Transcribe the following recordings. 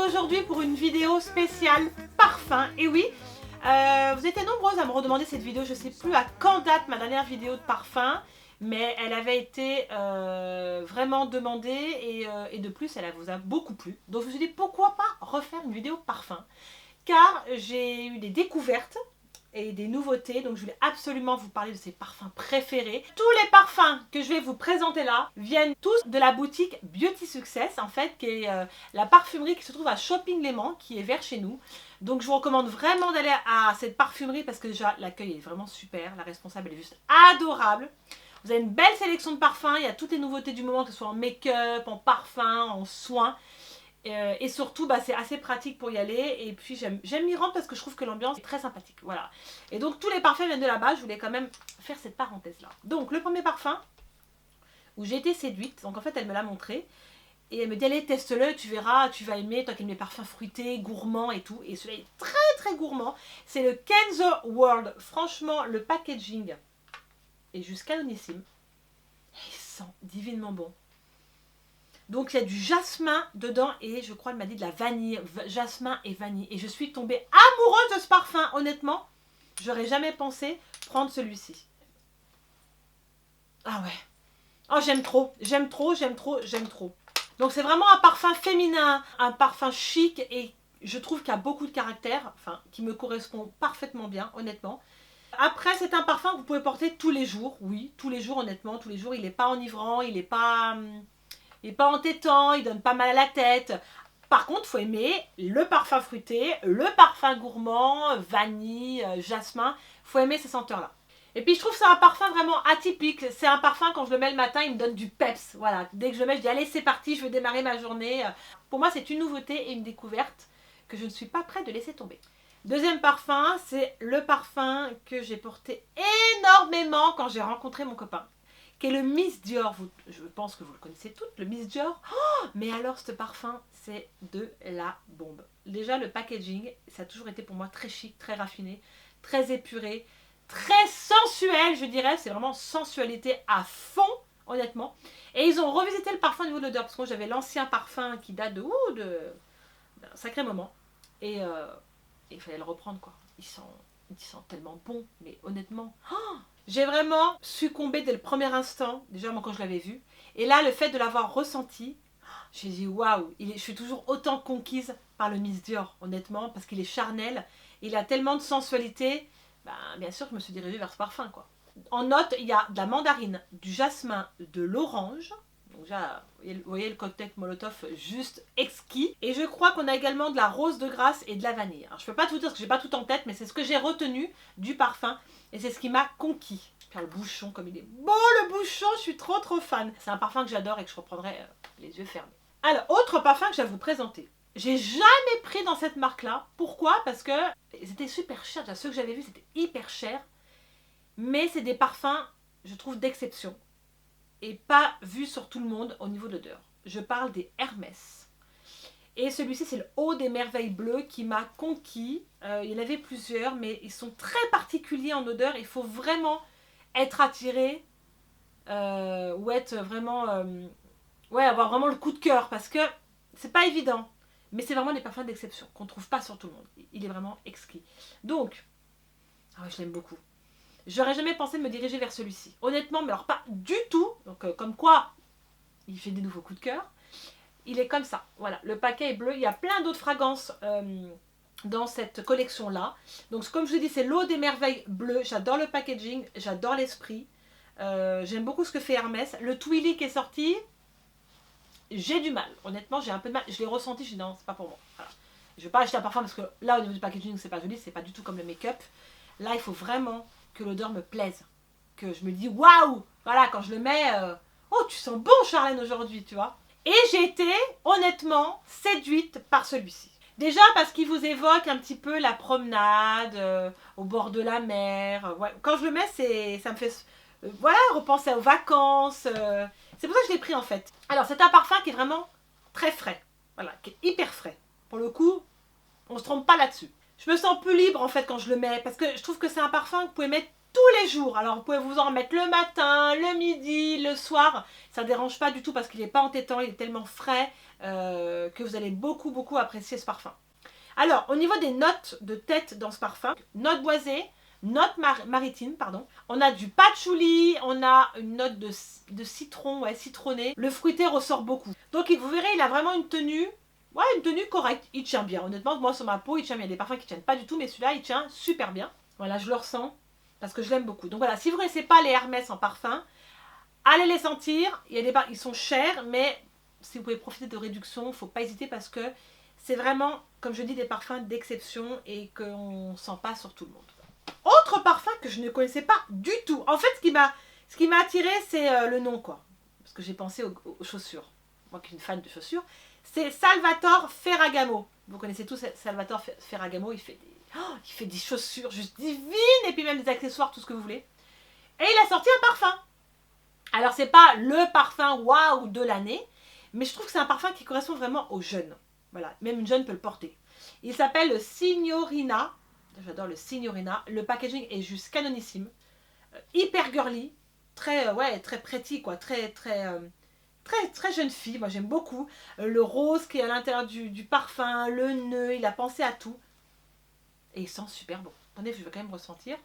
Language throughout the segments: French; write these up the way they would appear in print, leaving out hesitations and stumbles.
aujourd'hui pour une vidéo spéciale parfum. Et oui, vous étiez nombreuses à me redemander cette vidéo. Je sais plus à quand date ma dernière vidéo de parfum, mais elle avait été vraiment demandée et de plus elle vous a beaucoup plu. Donc je me suis dit pourquoi pas refaire une vidéo parfum, car j'ai eu des découvertes et des nouveautés, donc je voulais absolument vous parler de ces parfums préférés. Tous les parfums que je vais vous présenter là viennent tous de la boutique Beauty Success, en fait, qui est la parfumerie qui se trouve à Shopping Léman, qui est vers chez nous. Donc je vous recommande vraiment d'aller à cette parfumerie parce que déjà l'accueil est vraiment super, la responsable elle est juste adorable. Vous avez une belle sélection de parfums, il y a toutes les nouveautés du moment, que ce soit en make-up, en parfum, en soins. Et surtout, c'est assez pratique pour y aller. Et puis, j'aime m'y rendre parce que je trouve que l'ambiance est très sympathique. Voilà. Et donc, tous les parfums viennent de là-bas. Je voulais quand même faire cette parenthèse-là. Donc, le premier parfum où j'ai été séduite. Donc, en fait, elle me l'a montré. Et elle me dit, allez, teste-le, tu verras, tu vas aimer. Toi qui aimes les parfums fruités, gourmands et tout. Et celui-là est très, très gourmand. C'est le Kenzo World. Franchement, le packaging est juste canonissime. Il sent divinement bon. Donc il y a du jasmin dedans et je crois elle m'a dit de la vanille, jasmin et vanille. Et je suis tombée amoureuse de ce parfum, honnêtement. J'aurais jamais pensé prendre celui-ci. Ah ouais. Oh j'aime trop, j'aime trop, j'aime trop, j'aime trop. Donc c'est vraiment un parfum féminin, un parfum chic et je trouve qu'il y a beaucoup de caractère, enfin qui me correspond parfaitement bien, honnêtement. Après c'est un parfum que vous pouvez porter tous les jours, oui, tous les jours honnêtement, tous les jours. Il n'est pas enivrant, il n'est pas entêtant, il donne pas mal à la tête. Par contre, il faut aimer le parfum fruité, le parfum gourmand, vanille, jasmin. Il faut aimer ces senteurs-là. Et puis, je trouve que c'est un parfum vraiment atypique. C'est un parfum, quand je le mets le matin, il me donne du peps. Voilà, dès que je le mets, je dis allez, c'est parti, je veux démarrer ma journée. Pour moi, c'est une nouveauté et une découverte que je ne suis pas prête de laisser tomber. Deuxième parfum, c'est le parfum que j'ai porté énormément quand j'ai rencontré mon copain, qui est le Miss Dior. Je pense que vous le connaissez toutes, le Miss Dior. Oh, mais alors, ce parfum, c'est de la bombe. Déjà, le packaging, ça a toujours été pour moi très chic, très raffiné, très épuré, très sensuel, je dirais. C'est vraiment sensualité à fond, honnêtement. Et ils ont revisité le parfum au niveau de l'odeur, parce que moi, j'avais l'ancien parfum qui date d'un sacré moment. Et il fallait le reprendre, quoi. Il sent tellement bon, mais honnêtement... Oh, j'ai vraiment succombé dès le premier instant, déjà moi quand je l'avais vu. Et là, le fait de l'avoir ressenti, j'ai dit waouh, je suis toujours autant conquise par le Miss Dior, honnêtement, parce qu'il est charnel, il a tellement de sensualité. Bien sûr, je me suis dirigée vers ce parfum, quoi. En note, il y a de la mandarine, du jasmin, de l'orange. Donc déjà, vous voyez le cocktail Molotov juste exquis. Et je crois qu'on a également de la rose de Grasse et de la vanille. Alors je peux pas tout dire parce que j'ai pas tout en tête, mais c'est ce que j'ai retenu du parfum. Et c'est ce qui m'a conquis. Puis le bouchon, comme il est beau le bouchon, je suis trop fan. C'est un parfum que j'adore et que je reprendrai les yeux fermés. Alors, autre parfum que je vais vous présenter. J'ai jamais pris dans cette marque-là. Pourquoi? Parce que c'était super cher. Déjà, ceux que j'avais vus, c'était hyper cher. Mais c'est des parfums, je trouve, d'exception. Et pas vus sur tout le monde au niveau d'odeur. Je parle des Hermès. Et celui-ci, c'est le Eau des Merveilles Bleues qui m'a conquis. Il y en avait plusieurs, mais ils sont très particuliers en odeur. Il faut vraiment être attiré ou être vraiment... avoir vraiment le coup de cœur parce que c'est pas évident. Mais c'est vraiment des parfums d'exception qu'on ne trouve pas sur tout le monde. Il est vraiment exquis. Donc, je l'aime beaucoup. J'aurais jamais pensé de me diriger vers celui-ci. Honnêtement, mais alors pas du tout. Donc, comme quoi, il fait des nouveaux coups de cœur. Il est comme ça. Voilà, le paquet est bleu. Il y a plein d'autres fragrances dans cette collection-là. Donc, comme je vous ai dit, c'est l'Eau des Merveilles Bleues. J'adore le packaging. J'adore l'esprit. J'aime beaucoup ce que fait Hermès. Le Twilly qui est sorti, j'ai du mal. Honnêtement, j'ai un peu de mal. Je l'ai ressenti. Je dis non, c'est pas pour moi. Voilà. Je ne vais pas acheter un parfum parce que là, au niveau du packaging, c'est pas joli. C'est pas du tout comme le make-up. Là, il faut vraiment que l'odeur me plaise. Que je me dis waouh. Voilà, quand je le mets... oh, tu sens bon, Charlène, aujourd'hui, tu vois. Et j'ai été, honnêtement, séduite par celui-ci. Déjà parce qu'il vous évoque un petit peu la promenade au bord de la mer. Ouais. Quand je le mets, ça me fait repenser aux vacances. C'est pour ça que je l'ai pris en fait. Alors, c'est un parfum qui est vraiment très frais. Voilà, qui est hyper frais. Pour le coup, on ne se trompe pas là-dessus. Je me sens plus libre en fait quand je le mets. Parce que je trouve que c'est un parfum que vous pouvez mettre tous les jours. Alors vous pouvez vous en mettre le matin, le midi, le soir. Ça ne dérange pas du tout parce qu'il n'est pas entêtant, il est tellement frais. que vous allez beaucoup apprécier ce parfum. Alors, au niveau des notes de tête dans ce parfum, note boisée, note maritime, pardon. On a du patchouli, on a une note de citron, ouais, citronné. Le fruité ressort beaucoup. Donc, vous verrez, il a vraiment une tenue, ouais, une tenue correcte. Il tient bien. Honnêtement, moi, sur ma peau, il tient bien. Il y a des parfums qui ne tiennent pas du tout, mais celui-là, il tient super bien. Voilà, je le ressens parce que je l'aime beaucoup. Donc voilà, si vous ne connaissez pas les Hermès en parfum, allez les sentir. Ils sont chers, mais si vous pouvez profiter de réduction, il ne faut pas hésiter parce que c'est vraiment, comme je dis, des parfums d'exception et qu'on ne sent pas sur tout le monde. Autre parfum que je ne connaissais pas du tout. En fait, ce qui m'a attiré, c'est le nom, quoi. Parce que j'ai pensé aux chaussures. Moi qui suis une fan de chaussures. C'est Salvatore Ferragamo. Vous connaissez tous Salvatore Ferragamo. Il fait des chaussures juste divines. Et puis même des accessoires, tout ce que vous voulez. Et il a sorti un parfum. Alors, c'est pas le parfum waouh de l'année. Mais je trouve que c'est un parfum qui correspond vraiment aux jeunes. Voilà, même une jeune peut le porter. Il s'appelle le Signorina. J'adore le Signorina. Le packaging est juste canonissime. Hyper girly. Très pretty, quoi. Très jeune fille. Moi, j'aime beaucoup. Le rose qui est à l'intérieur du parfum. Le nœud. Il a pensé à tout. Et il sent super bon. Attendez, je vais quand même ressentir.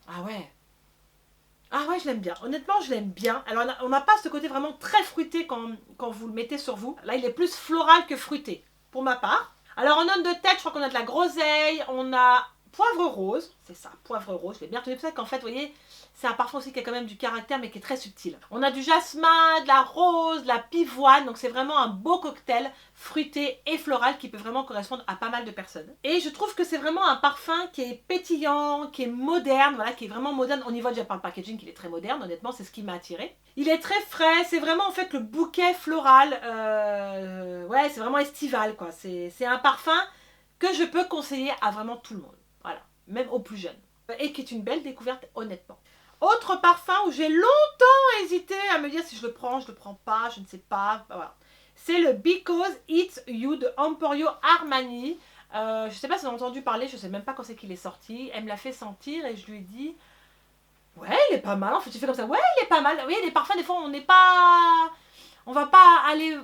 Ah ouais. Ah ouais, je l'aime bien. Honnêtement, je l'aime bien. Alors, on n'a pas ce côté vraiment très fruité quand vous le mettez sur vous. Là, il est plus floral que fruité, pour ma part. Alors, en note de tête, je crois qu'on a de la groseille, on a poivre rose. C'est ça, poivre rose. Je l'ai bien retenu pour ça qu'en fait, vous voyez, c'est un parfum aussi qui a quand même du caractère, mais qui est très subtil. On a du jasmin, de la rose, de la pivoine. Donc, c'est vraiment un beau cocktail fruité et floral qui peut vraiment correspondre à pas mal de personnes. Et je trouve que c'est vraiment un parfum qui est pétillant, qui est moderne, voilà, qui est vraiment moderne. On y voit déjà par le packaging qu'il est très moderne, honnêtement, c'est ce qui m'a attiré. Il est très frais, c'est vraiment en fait le bouquet floral, ouais, c'est vraiment estival, quoi. C'est un parfum que je peux conseiller à vraiment tout le monde, voilà, même aux plus jeunes. Et qui est une belle découverte, honnêtement. Autre parfum où j'ai longtemps hésité à me dire si je le prends pas, je ne sais pas, voilà. C'est le Because It's You de Emporio Armani. Je ne sais pas si vous avez entendu parler, je ne sais même pas quand c'est qu'il est sorti. Elle me l'a fait sentir et je lui ai dit, ouais, il est pas mal. En fait, tu fais comme ça, ouais, il est pas mal. Oui, les parfums, des fois, on va pas aller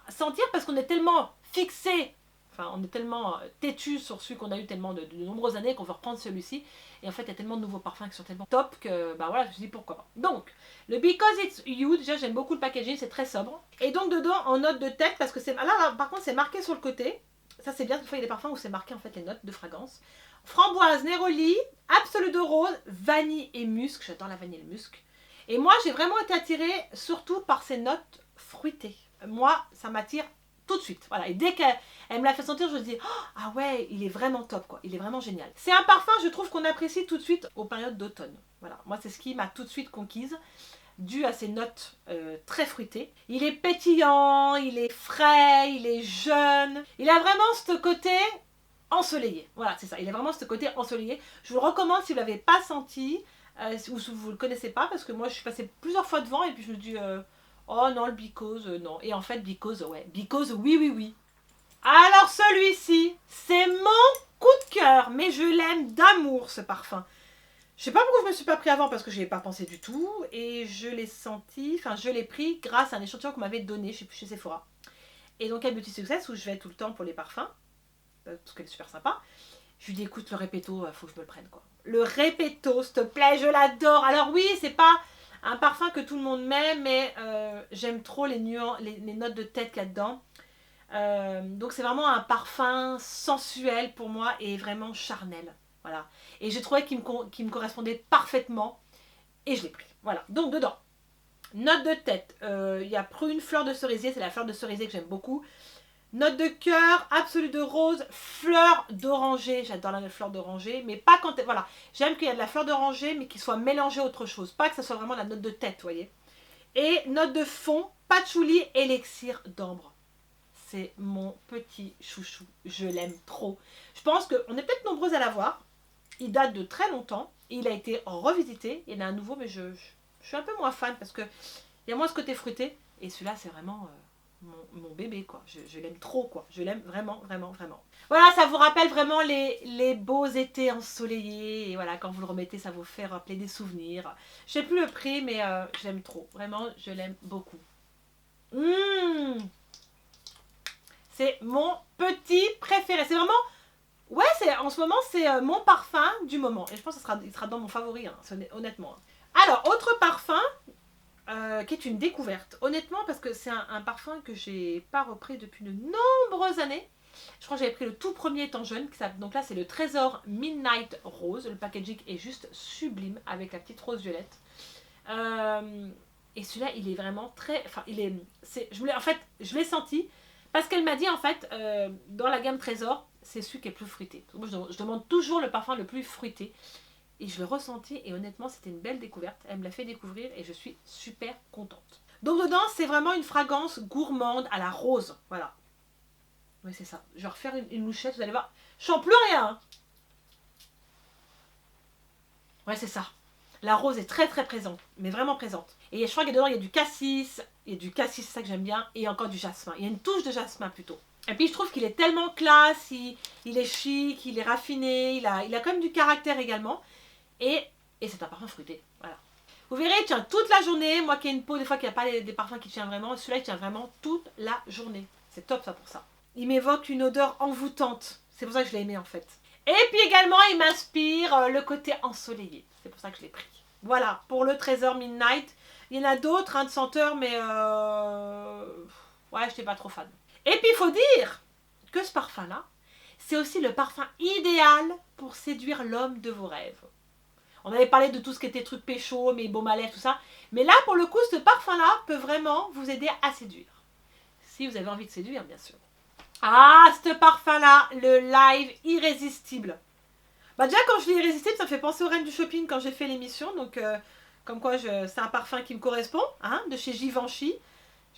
sentir parce qu'on est tellement fixé. Enfin, on est tellement têtu sur celui qu'on a eu tellement de nombreuses années qu'on veut reprendre celui-ci. Et en fait, il y a tellement de nouveaux parfums qui sont tellement top que, bah voilà, je me suis dit pourquoi pas. Donc, le Because It's You, déjà, j'aime beaucoup le packaging, c'est très sobre. Et donc, dedans, en note de tête, parce que c'est. Là, par contre, c'est marqué sur le côté. Ça, c'est bien, des fois, il y a des parfums où c'est marqué, en fait, les notes de fragrance. Framboise, néroli, absolu de rose, vanille et musc. J'adore la vanille et le musc. Et moi, j'ai vraiment été attirée, surtout par ces notes fruitées. Moi, ça m'attire tout de suite. Voilà. Et dès qu'elle me l'a fait sentir, je me dis, oh, ah ouais, il est vraiment top, quoi. Il est vraiment génial. C'est un parfum, je trouve, qu'on apprécie tout de suite aux périodes d'automne. Voilà. Moi, c'est ce qui m'a tout de suite conquise, dû à ses notes très fruitées. Il est pétillant, il est frais, il est jeune. Il a vraiment ce côté ensoleillé. Voilà, c'est ça. Il a vraiment ce côté ensoleillé. Je vous le recommande si vous ne l'avez pas senti, ou si vous ne le connaissez pas, parce que moi, je suis passée plusieurs fois devant et puis je me dis... oh non, le Because, non. Et en fait, Because, ouais. Because, oui. Alors celui-ci, c'est mon coup de cœur. Mais je l'aime d'amour, ce parfum. Je sais pas pourquoi je me suis pas pris avant, parce que je n'y ai pas pensé du tout. Et je l'ai senti, enfin je l'ai pris grâce à un échantillon qu'on m'avait donné chez Sephora. Et donc à Beauty Success, où je vais tout le temps pour les parfums, parce qu'elle est super sympa. Je lui dis, écoute, le Repetto, faut que je me le prenne, quoi. Le Repetto, s'il te plaît, je l'adore. Alors oui, c'est pas... un parfum que tout le monde met, mais j'aime trop les notes de tête là-dedans. Donc c'est vraiment un parfum sensuel pour moi et vraiment charnel. Voilà. Et j'ai trouvé qu'il me correspondait parfaitement et je l'ai pris. Voilà. Donc dedans, note de tête, il y a prune, fleur de cerisier, c'est la fleur de cerisier que j'aime beaucoup. Note de cœur, absolu de rose, fleur d'oranger. J'adore la fleur d'oranger, mais pas quand... Voilà, j'aime qu'il y ait de la fleur d'oranger, mais qu'il soit mélangé à autre chose. Pas que ce soit vraiment la note de tête, vous voyez. Et note de fond, patchouli, élixir d'ambre. C'est mon petit chouchou. Je l'aime trop. Je pense qu'on est peut-être nombreux à l'avoir. Il date de très longtemps. Il a été revisité. Il y en a un nouveau, mais je suis un peu moins fan parce qu'il y a moins ce côté fruité. Et celui-là, c'est vraiment... mon bébé, quoi. Je l'aime trop, quoi. Je l'aime vraiment. Voilà, ça vous rappelle vraiment les beaux étés ensoleillés. Et voilà, quand vous le remettez, ça vous fait rappeler des souvenirs. Je sais plus le prix, mais je l'aime trop. Vraiment, je l'aime beaucoup. Mmh. C'est mon petit préféré. C'est vraiment... Ouais, en ce moment, c'est mon parfum du moment. Et je pense qu'il sera dans mon favori, hein, honnêtement. Alors, autre parfum qui est une découverte. Honnêtement, parce que c'est un parfum que j'ai pas repris depuis de nombreuses années. Je crois que j'avais pris le tout premier étant jeune. Donc là, c'est le Trésor Midnight Rose. Le packaging est juste sublime avec la petite rose violette. Et celui-là, il est vraiment très... Enfin, en fait, je l'ai senti parce qu'elle m'a dit, en fait, dans la gamme Trésor, c'est celui qui est plus fruité. Moi, je demande toujours le parfum le plus fruité. Et je l'ai ressenti et honnêtement, c'était une belle découverte. Elle me l'a fait découvrir et je suis super contente. Donc dedans, c'est vraiment une fragrance gourmande à la rose. Voilà. Oui, c'est ça. Je vais refaire une louchette, vous allez voir. Je sens plus rien. Hein. Ouais, c'est ça. La rose est très très présente, mais vraiment présente. Et je crois que dedans, il y a du cassis. Il y a du cassis, c'est ça que j'aime bien. Et encore du jasmin. Il y a une touche de jasmin plutôt. Et puis je trouve qu'il est tellement classe, il est chic, il est raffiné, il a quand même du caractère également. Et c'est un parfum fruité, voilà. Vous verrez, il tient toute la journée. Moi qui ai une peau, des fois qui n'a pas des parfums qui tiennent vraiment, celui-là il tient vraiment toute la journée. C'est top ça pour ça. Il m'évoque une odeur envoûtante. C'est pour ça que je l'ai aimé en fait. Et puis également, il m'inspire le côté ensoleillé. C'est pour ça que je l'ai pris. Voilà, pour le Trésor Midnight. Il y en a d'autres hein, de senteurs, mais ouais, je n'étais pas trop fan. Et puis il faut dire que ce parfum-là, c'est aussi le parfum idéal pour séduire l'homme de vos rêves. On avait parlé de tout ce qui était truc pécho, mais baume à lèvres, tout ça. Mais là, pour le coup, ce parfum-là peut vraiment vous aider à séduire. Si vous avez envie de séduire, bien sûr. Ah, ce parfum-là, le Live Irrésistible. Bah déjà, quand je dis Irrésistible, ça me fait penser aux Reines du Shopping quand j'ai fait l'émission. Donc, comme quoi, c'est un parfum qui me correspond, hein, de chez Givenchy.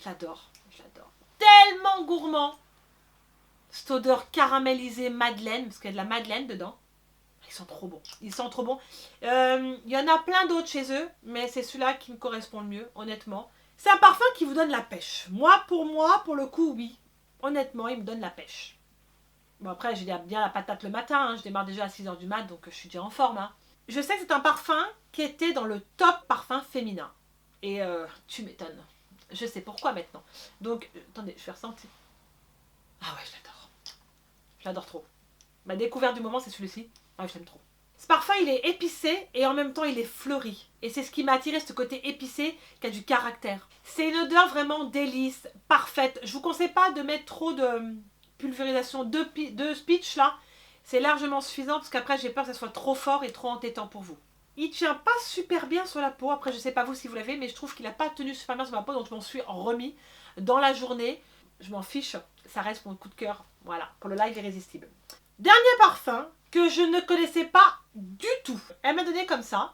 Je l'adore, je l'adore. Tellement gourmand. Cette odeur caramélisée madeleine, parce qu'il y a de la madeleine dedans. Ils sont trop bons. Ils sont trop bons. Il y en a plein d'autres chez eux, mais c'est celui-là qui me correspond le mieux, honnêtement. C'est un parfum qui vous donne la pêche. Moi, pour le coup, oui. Honnêtement, il me donne la pêche. Bon, après, j'ai bien la patate le matin. Hein. Je démarre déjà à 6h du mat, donc je suis déjà en forme. Hein. Je sais que c'est un parfum qui était dans le top parfum féminin. Et tu m'étonnes. Je sais pourquoi maintenant. Donc, attendez, je vais ressentir. Ah ouais, je l'adore. Je l'adore trop. Ma découverte du moment, c'est celui-ci. Ah, je l'aime trop. Ce parfum, il est épicé et en même temps, il est fleuri. Et c'est ce qui m'a attiré, ce côté épicé qui a du caractère. C'est une odeur vraiment délice, parfaite. Je vous conseille pas de mettre trop de pulvérisation de speech là. C'est largement suffisant parce qu'après, j'ai peur que ça soit trop fort et trop entêtant pour vous. Il tient pas super bien sur la peau. Après, je sais pas vous si vous l'avez, mais je trouve qu'il n'a pas tenu super bien sur ma peau. Donc, je m'en suis remis dans la journée. Je m'en fiche. Ça reste mon coup de cœur. Voilà, pour le Live Irrésistible. Dernier parfum que je ne connaissais pas du tout. Elle m'a donné comme ça.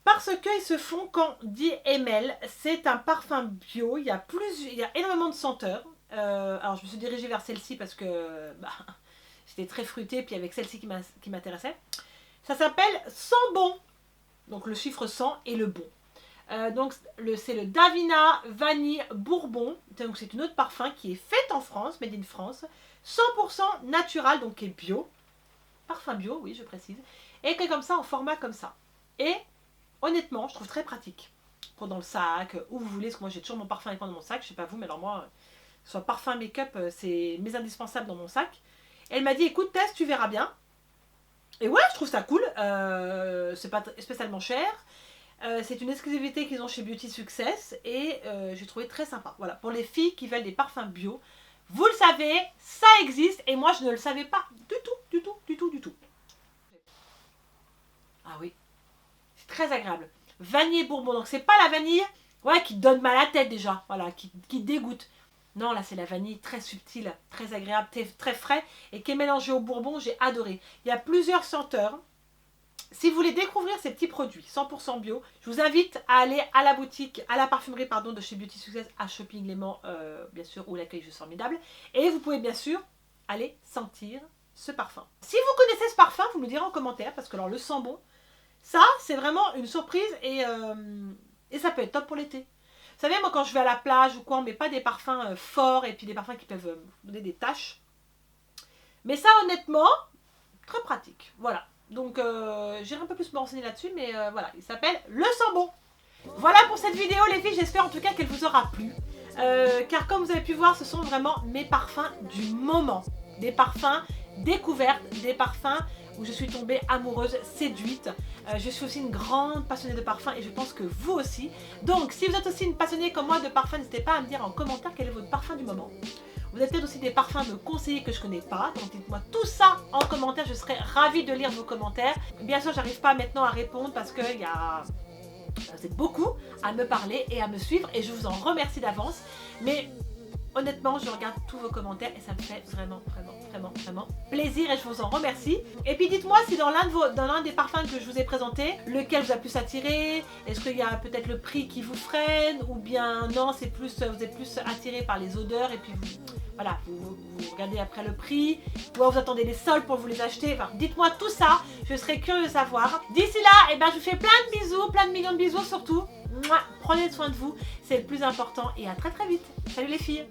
Parce qu'ils se font quand dit ML. C'est un parfum bio. Il y a énormément de senteurs. Alors je me suis dirigée vers celle-ci parce que j'étais très fruitée. Puis avec celle-ci qui m'intéressait. Ça s'appelle Sans Bon. Donc le chiffre 100 et le bon. Donc c'est le Davina Vanille Bourbon. Donc c'est une autre parfum qui est faite en France, made in France. 100% natural, donc qui est bio. Parfum bio, oui, je précise. Et qui est comme ça, en format comme ça. Et honnêtement, je trouve très pratique. Pour dans le sac, où vous voulez, parce que moi j'ai toujours mon parfum avec moi dans mon sac. Je sais pas vous, mais alors moi, soit parfum, make-up, c'est mes indispensables dans mon sac. Et elle m'a dit, écoute, teste, tu verras bien. Et ouais, je trouve ça cool. C'est pas spécialement cher. C'est une exclusivité qu'ils ont chez Beauty Success. Et j'ai trouvé très sympa. Voilà, pour les filles qui veulent des parfums bio. Vous le savez, ça existe et moi je ne le savais pas du tout. Ah oui, c'est très agréable. Vanille bourbon, donc c'est pas la vanille ouais, qui donne mal à la tête déjà, voilà, qui dégoûte. Non, là c'est la vanille très subtile, très agréable, très frais et qui est mélangée au bourbon, j'ai adoré. Il y a plusieurs senteurs. Si vous voulez découvrir ces petits produits 100% bio, je vous invite à aller à la boutique, à la parfumerie pardon, de chez Beauty Success à Shopping Léman, bien sûr, où l'accueil est formidable. Et vous pouvez bien sûr aller sentir ce parfum. Si vous connaissez ce parfum, vous me le direz en commentaire, parce que alors le sent bon, ça c'est vraiment une surprise et ça peut être top pour l'été. Vous savez, moi quand je vais à la plage ou quoi, on ne met pas des parfums forts et puis des parfums qui peuvent donner des taches. Mais ça honnêtement, très pratique, voilà. Donc j'irai un peu plus me renseigner là-dessus, mais voilà, il s'appelle Le Sans Bon. Voilà pour cette vidéo les filles, j'espère en tout cas qu'elle vous aura plu. Car comme vous avez pu voir, ce sont vraiment mes parfums du moment. Des parfums découvertes, des parfums où je suis tombée amoureuse, séduite. Je suis aussi une grande passionnée de parfums et je pense que vous aussi. Donc si vous êtes aussi une passionnée comme moi de parfums, n'hésitez pas à me dire en commentaire quel est votre parfum du moment. Vous avez peut-être aussi des parfums à me conseiller que je ne connais pas, donc dites-moi tout ça en commentaire, je serai ravie de lire vos commentaires. Bien sûr, j'arrive pas maintenant à répondre parce que vous êtes beaucoup à me parler et à me suivre et je vous en remercie d'avance. Mais honnêtement, je regarde tous vos commentaires et ça me fait vraiment plaisir et je vous en remercie. Et puis dites-moi si dans l'un des parfums que je vous ai présenté, lequel vous a plus attiré. Est-ce qu'il y a peut-être le prix qui vous freine ou bien non, c'est plus, vous êtes plus attiré par les odeurs et puis vous regardez après le prix, ou vous attendez les soldes pour vous les acheter. Enfin, dites-moi tout ça, je serais curieuse de savoir. D'ici là, je vous fais plein de bisous, plein de millions de bisous surtout. Mouah, prenez soin de vous, c'est le plus important et à très vite. Salut les filles.